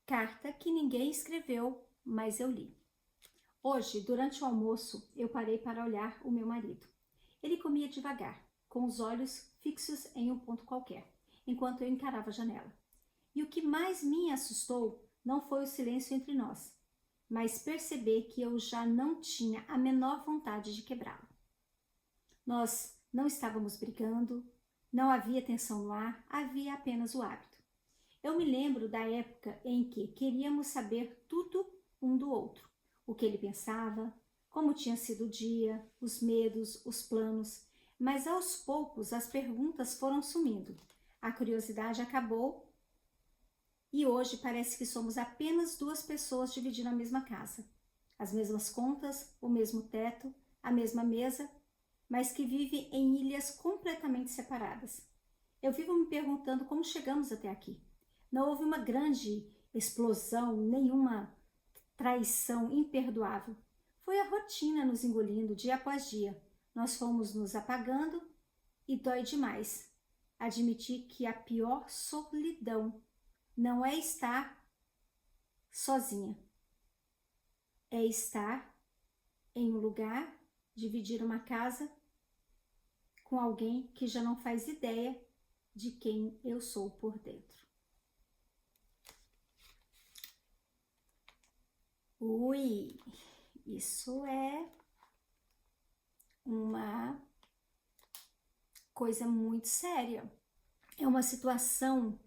Carta que ninguém escreveu, mas eu li. Hoje, durante o almoço, eu parei para olhar o meu marido. Ele comia devagar, com os olhos fixos em um ponto qualquer, enquanto eu encarava a janela. E o que mais me assustou não foi o silêncio entre nós, mas perceber que eu já não tinha a menor vontade de quebrá-lo. Nós não estávamos brigando, não havia tensão no ar, havia apenas o hábito. Eu me lembro da época em que queríamos saber tudo um do outro. O que ele pensava, como tinha sido o dia, os medos, os planos. Mas aos poucos as perguntas foram sumindo. A curiosidade acabou e hoje parece que somos apenas duas pessoas dividindo a mesma casa. As mesmas contas, o mesmo teto, a mesma mesa, mas que vivem em ilhas completamente separadas. Eu vivo me perguntando como chegamos até aqui. Não houve uma grande explosão, nenhuma traição imperdoável. Foi a rotina nos engolindo dia após dia. Nós fomos nos apagando e dói demais admitir que a pior solidão não é estar sozinha, é estar em um lugar, dividir uma casa com alguém que já não faz ideia de quem eu sou por dentro. Ui, isso é uma coisa muito séria. É uma situação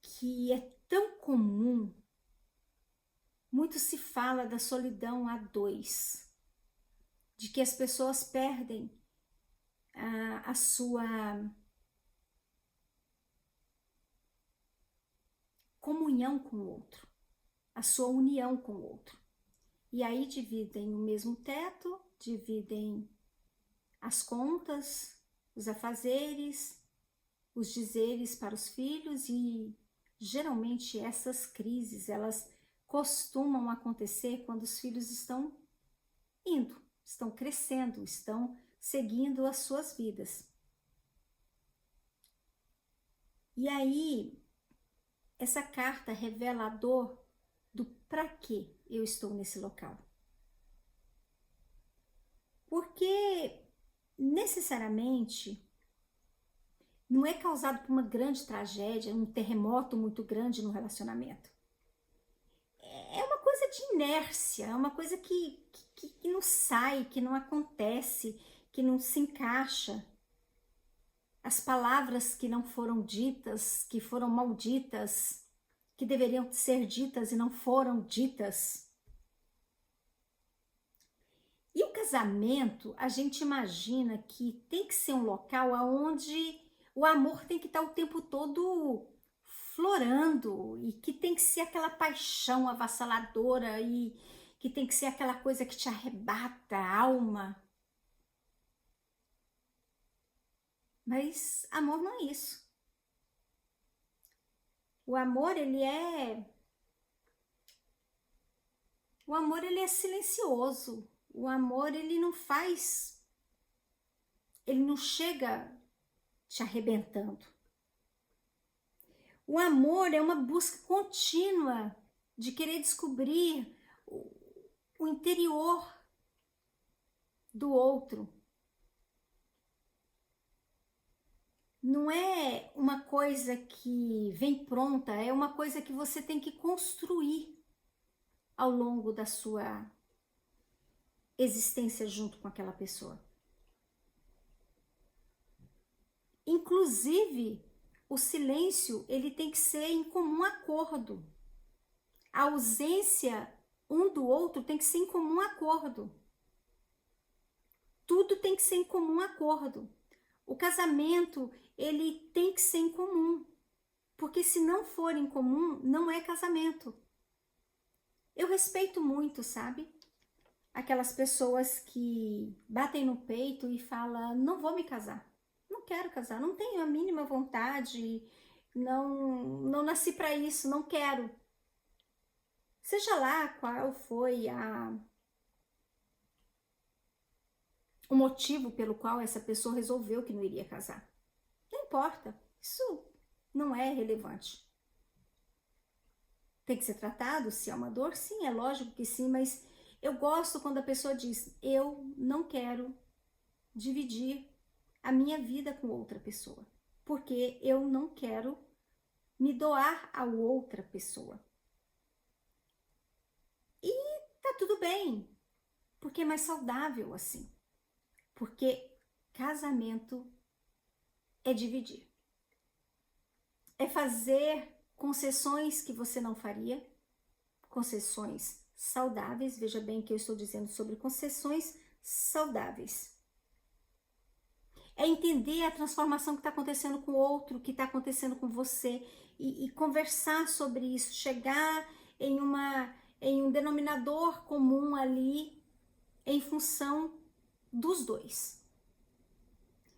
que é tão comum. Muito se fala da solidão a dois, de que as pessoas perdem a sua comunhão com o outro, a sua união com o outro. E aí dividem o mesmo teto, dividem as contas, os afazeres, os dizeres para os filhos e geralmente essas crises, elas costumam acontecer quando os filhos estão indo, estão crescendo, estão seguindo as suas vidas. E aí, essa carta revela a dor do para que eu estou nesse local. Porque necessariamente não é causado por uma grande tragédia, um terremoto muito grande no relacionamento. É uma coisa de inércia, é uma coisa que não sai, que não acontece, que não se encaixa. As palavras que não foram ditas, que foram malditas, que deveriam ser ditas e não foram ditas. E o casamento, a gente imagina que tem que ser um local onde o amor tem que estar o tempo todo florando e que tem que ser aquela paixão avassaladora e que tem que ser aquela coisa que te arrebata a alma. Mas amor não é isso. O amor, ele é silencioso. O amor, ele não chega te arrebentando. O amor é uma busca contínua de querer descobrir o interior do outro. Não é uma coisa que vem pronta, é uma coisa que você tem que construir ao longo da sua existência junto com aquela pessoa. Inclusive, o silêncio, ele tem que ser em comum acordo. A ausência um do outro tem que ser em comum acordo. Tudo tem que ser em comum acordo. O casamento, ele tem que ser em comum. Porque se não for em comum, não é casamento. Eu respeito muito, sabe? Aquelas pessoas que batem no peito e falam, não vou me casar. Não quero casar, não tenho a mínima vontade, não nasci para isso, não quero. Seja lá qual foi o motivo pelo qual essa pessoa resolveu que não iria casar. Não importa, isso não é relevante. tem que ser tratado, se é uma dor, sim, é lógico que sim, mas eu gosto quando a pessoa diz, eu não quero dividir a minha vida com outra pessoa, porque eu não quero me doar a outra pessoa. E tá tudo bem, porque é mais saudável assim. Porque casamento é dividir. É fazer concessões que você não faria, concessões saudáveis, veja bem que eu estou dizendo sobre concessões saudáveis. É entender a transformação que está acontecendo com o outro, que está acontecendo com você, e conversar sobre isso, chegar em um denominador comum ali, em função dos dois.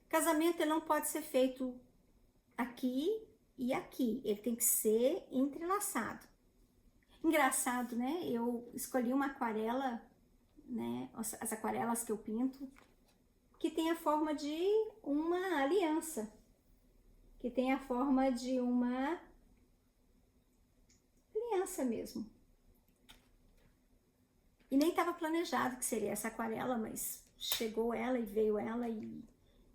Casamento ele não pode ser feito aqui e aqui, ele tem que ser entrelaçado. Engraçado, né? Eu escolhi uma aquarela, né? As aquarelas que eu pinto, que tem a forma de uma aliança, que tem a forma de uma aliança mesmo. E nem estava planejado que seria essa aquarela, mas chegou ela e veio ela e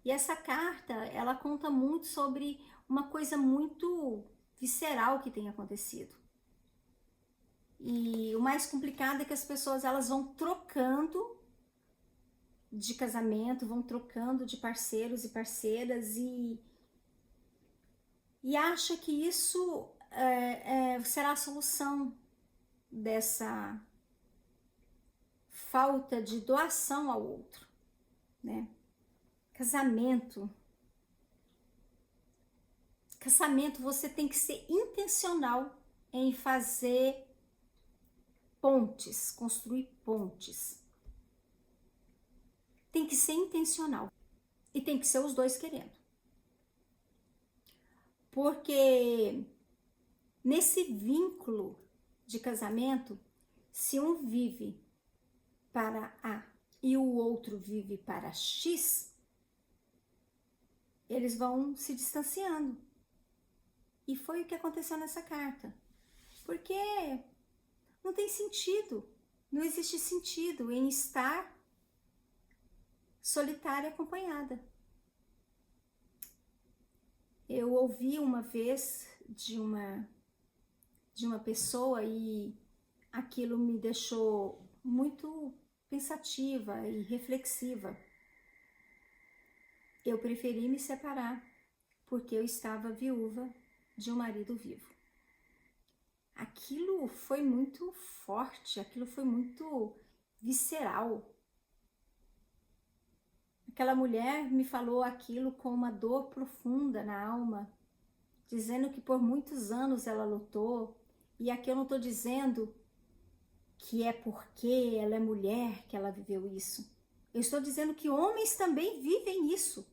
essa carta, ela conta muito sobre uma coisa muito visceral que tem acontecido. E o mais complicado é que as pessoas elas vão trocando de casamento, vão trocando de parceiros e parceiras e acha que isso será a solução dessa falta de doação ao outro, né? Casamento, você tem que ser intencional em fazer pontes, construir pontes. Tem que ser intencional e tem que ser os dois querendo. Porque nesse vínculo de casamento, se um vive para A e o outro vive para X, eles vão se distanciando. E foi o que aconteceu nessa carta. Porque não tem sentido, não existe sentido em estar solitária e acompanhada. Eu ouvi uma vez de uma pessoa e aquilo me deixou muito pensativa e reflexiva. Eu preferi me separar porque eu estava viúva de um marido vivo. Aquilo foi muito forte, aquilo foi muito visceral. Aquela mulher me falou aquilo com uma dor profunda na alma, dizendo que por muitos anos ela lutou, e aqui eu não estou dizendo que é porque ela é mulher que ela viveu isso. Eu estou dizendo que homens também vivem isso.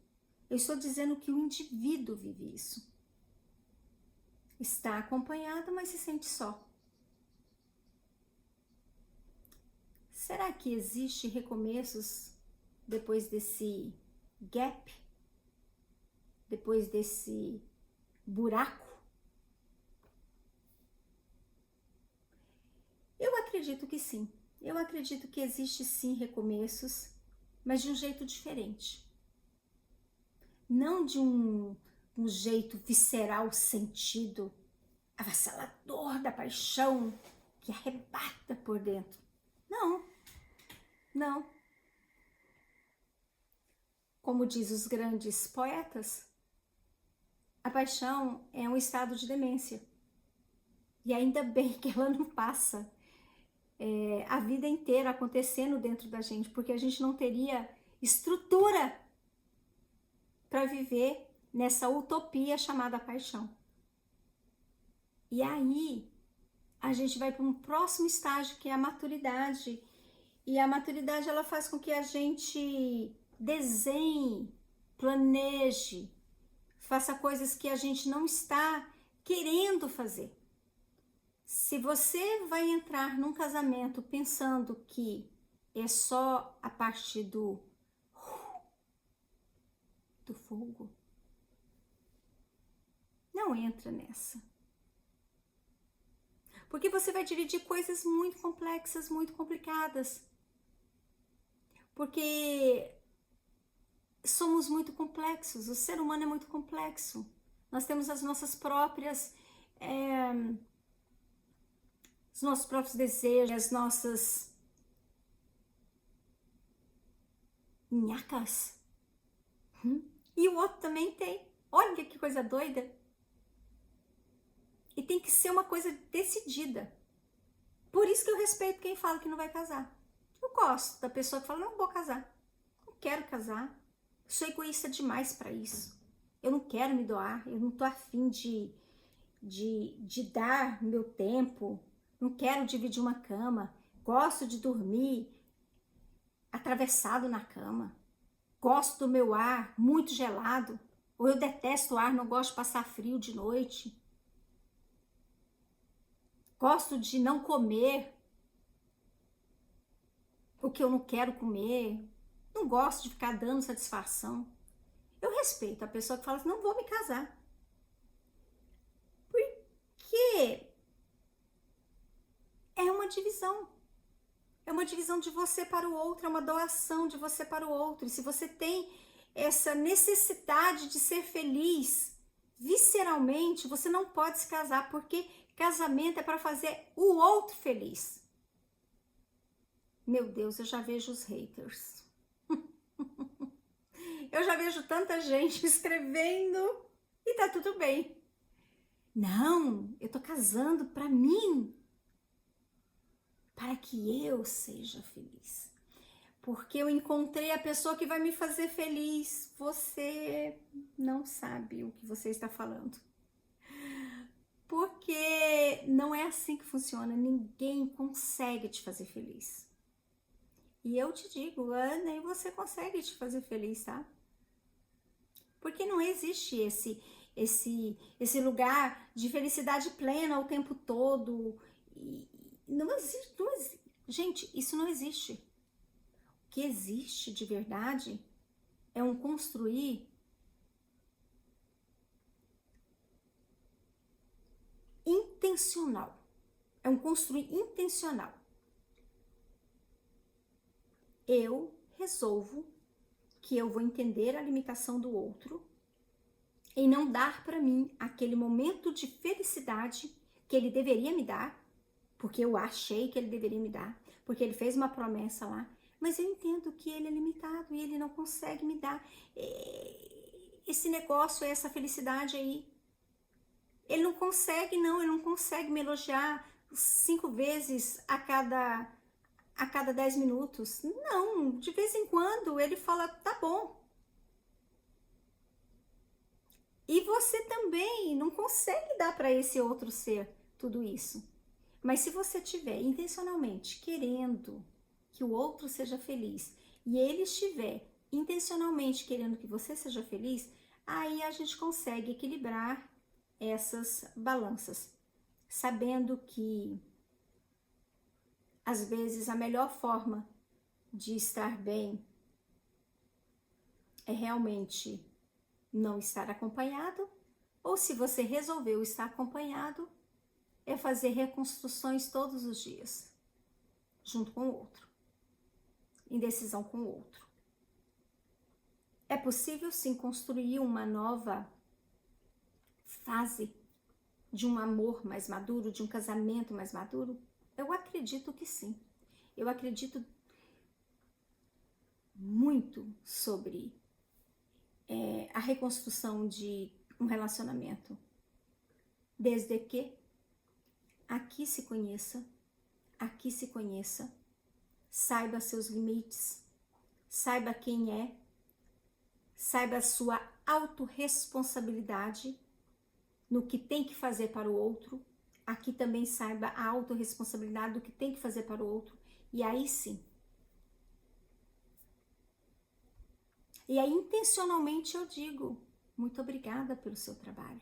Eu estou dizendo que o indivíduo vive isso. Está acompanhado, mas se sente só. Será que existe recomeços depois desse gap? Depois desse buraco? Eu acredito que sim. Eu acredito que existe sim recomeços, mas de um jeito diferente. Não de um jeito visceral, sentido, avassalador da paixão que arrebata por dentro. Não, não. Como diz os grandes poetas, a paixão é um estado de demência. E ainda bem que ela não passa a vida inteira acontecendo dentro da gente, porque a gente não teria estrutura para viver nessa utopia chamada paixão. E aí a gente vai para um próximo estágio, que é a maturidade. E a maturidade ela faz com que a gente desenhe, planeje, faça coisas que a gente não está querendo fazer. Se você vai entrar num casamento pensando que é só a parte do fogo, não entra nessa. Porque você vai dividir coisas muito complexas, muito complicadas. Porque somos muito complexos, o ser humano é muito complexo. Nós temos as nossas próprias, os nossos próprios desejos, as nossas nhacas. E o outro também tem. Olha que coisa doida. E tem que ser uma coisa decidida. Por isso que eu respeito quem fala que não vai casar. Eu gosto da pessoa que fala, não vou casar. Não quero casar. Sou egoísta demais para isso. Eu não quero me doar. Eu não tô afim de dar meu tempo. Não quero dividir uma cama. Gosto de dormir atravessado na cama. Gosto do meu ar muito gelado. Ou eu detesto o ar, não gosto de passar frio de noite. Gosto de não comer o que eu não quero comer. Não gosto de ficar dando satisfação. Eu respeito a pessoa que fala assim, não vou me casar. Porque é uma divisão. É uma divisão de você para o outro, é uma doação de você para o outro. E se você tem essa necessidade de ser feliz visceralmente, você não pode se casar, porque casamento é para fazer o outro feliz. Meu Deus, eu já vejo os haters. Eu já vejo tanta gente escrevendo e tá tudo bem. Não, eu tô casando para mim, para que eu seja feliz. Porque eu encontrei a pessoa que vai me fazer feliz. Você não sabe o que você está falando. Porque não é assim que funciona. Ninguém consegue te fazer feliz. E eu te digo, nem você consegue te fazer feliz, tá? Porque não existe esse lugar de felicidade plena o tempo todo. Não existe. Gente, isso não existe. O que existe de verdade é um construir intencional. É um construir intencional. Eu resolvo que eu vou entender a limitação do outro e não dar para mim aquele momento de felicidade que ele deveria me dar, porque eu achei que ele deveria me dar, porque ele fez uma promessa lá, mas eu entendo que ele é limitado e ele não consegue me dar esse negócio, essa felicidade aí. Ele não consegue, ele não consegue me elogiar 5 vezes a cada 10 minutos. Não, de vez em quando ele fala, tá bom. E você também não consegue dar para esse outro ser tudo isso. Mas se você estiver intencionalmente querendo que o outro seja feliz e ele estiver intencionalmente querendo que você seja feliz, aí a gente consegue equilibrar essas balanças, sabendo que às vezes a melhor forma de estar bem é realmente não estar acompanhado, ou se você resolveu estar acompanhado, é fazer reconstruções todos os dias, junto com o outro, em decisão com o outro. É possível sim construir uma nova fase de um amor mais maduro, de um casamento mais maduro? Eu acredito que sim. Eu acredito muito sobre a reconstrução de um relacionamento, desde que aqui se conheça, saiba seus limites, saiba quem é, saiba a sua autorresponsabilidade no que tem que fazer para o outro, aqui também saiba a autorresponsabilidade do que tem que fazer para o outro, e aí sim. E aí intencionalmente eu digo, muito obrigada pelo seu trabalho,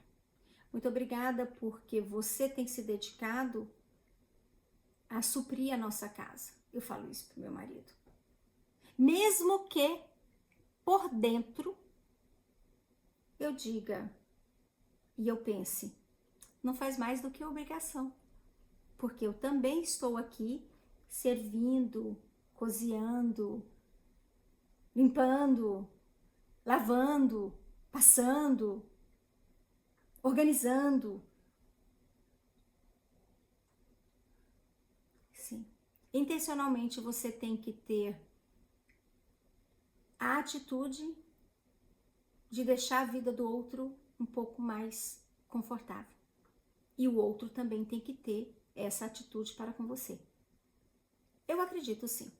muito obrigada porque você tem se dedicado a suprir a nossa casa. Eu falo isso pro meu marido. Mesmo que por dentro eu diga e eu pense, não faz mais do que obrigação. porque eu também estou aqui servindo, cozinhando, limpando, lavando, passando, organizando. Sim. Intencionalmente você tem que ter a atitude de deixar a vida do outro um pouco mais confortável. E o outro também tem que ter essa atitude para com você. Eu acredito sim.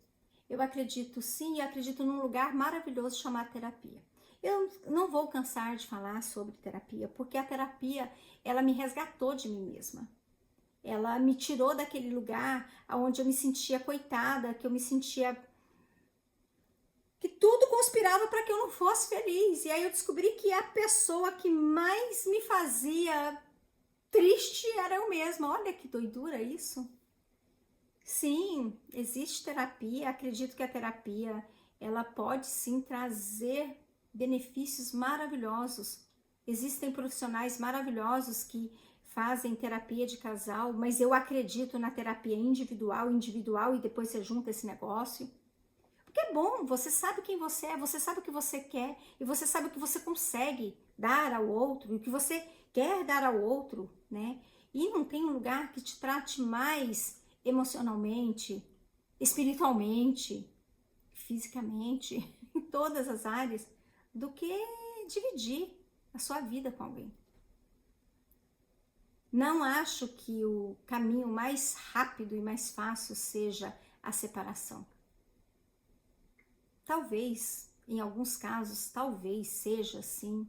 Eu acredito sim e acredito num lugar maravilhoso chamado terapia. Eu não vou cansar de falar sobre terapia, porque a terapia, ela me resgatou de mim mesma. Ela me tirou daquele lugar onde eu me sentia coitada, que eu me sentia que tudo conspirava para que eu não fosse feliz. E aí eu descobri que a pessoa que mais me fazia triste era eu mesma. Olha que doidura isso. Sim, existe terapia. Acredito que a terapia, ela pode sim trazer benefícios maravilhosos. Existem profissionais maravilhosos que fazem terapia de casal, mas eu acredito na terapia individual e depois você junta esse negócio. Porque é bom, você sabe quem você é, você sabe o que você quer e você sabe o que você consegue dar ao outro e o que você quer dar ao outro, né? E não tem um lugar que te trate mais emocionalmente, espiritualmente, fisicamente, em todas as áreas, do que dividir a sua vida com alguém. Não acho que o caminho mais rápido e mais fácil seja a separação. Talvez, em alguns casos, talvez seja assim,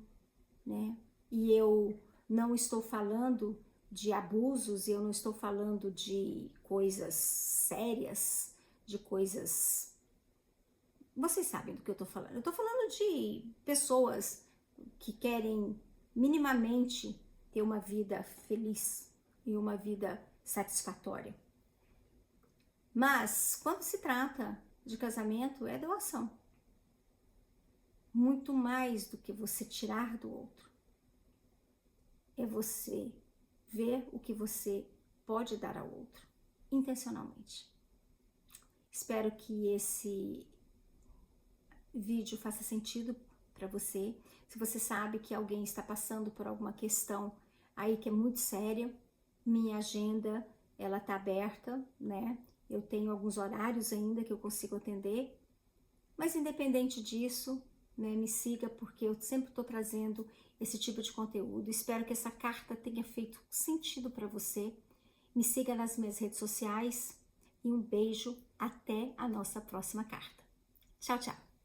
né? E eu não estou falando de abusos, eu não estou falando de coisas sérias, de coisas... Vocês sabem do que eu estou falando. Eu estou falando de pessoas que querem minimamente ter uma vida feliz e uma vida satisfatória. Mas, quando se trata de casamento, é doação. Muito mais do que você tirar do outro. É você ver o que você pode dar ao outro, intencionalmente. Espero que esse vídeo faça sentido para você. Se você sabe que alguém está passando por alguma questão aí que é muito séria, minha agenda, ela tá aberta, né? Eu tenho alguns horários ainda que eu consigo atender, mas independente disso, né, me siga porque eu sempre estou trazendo esse tipo de conteúdo. Espero que essa carta tenha feito sentido para você. Me siga nas minhas redes sociais e um beijo até a nossa próxima carta. Tchau, tchau!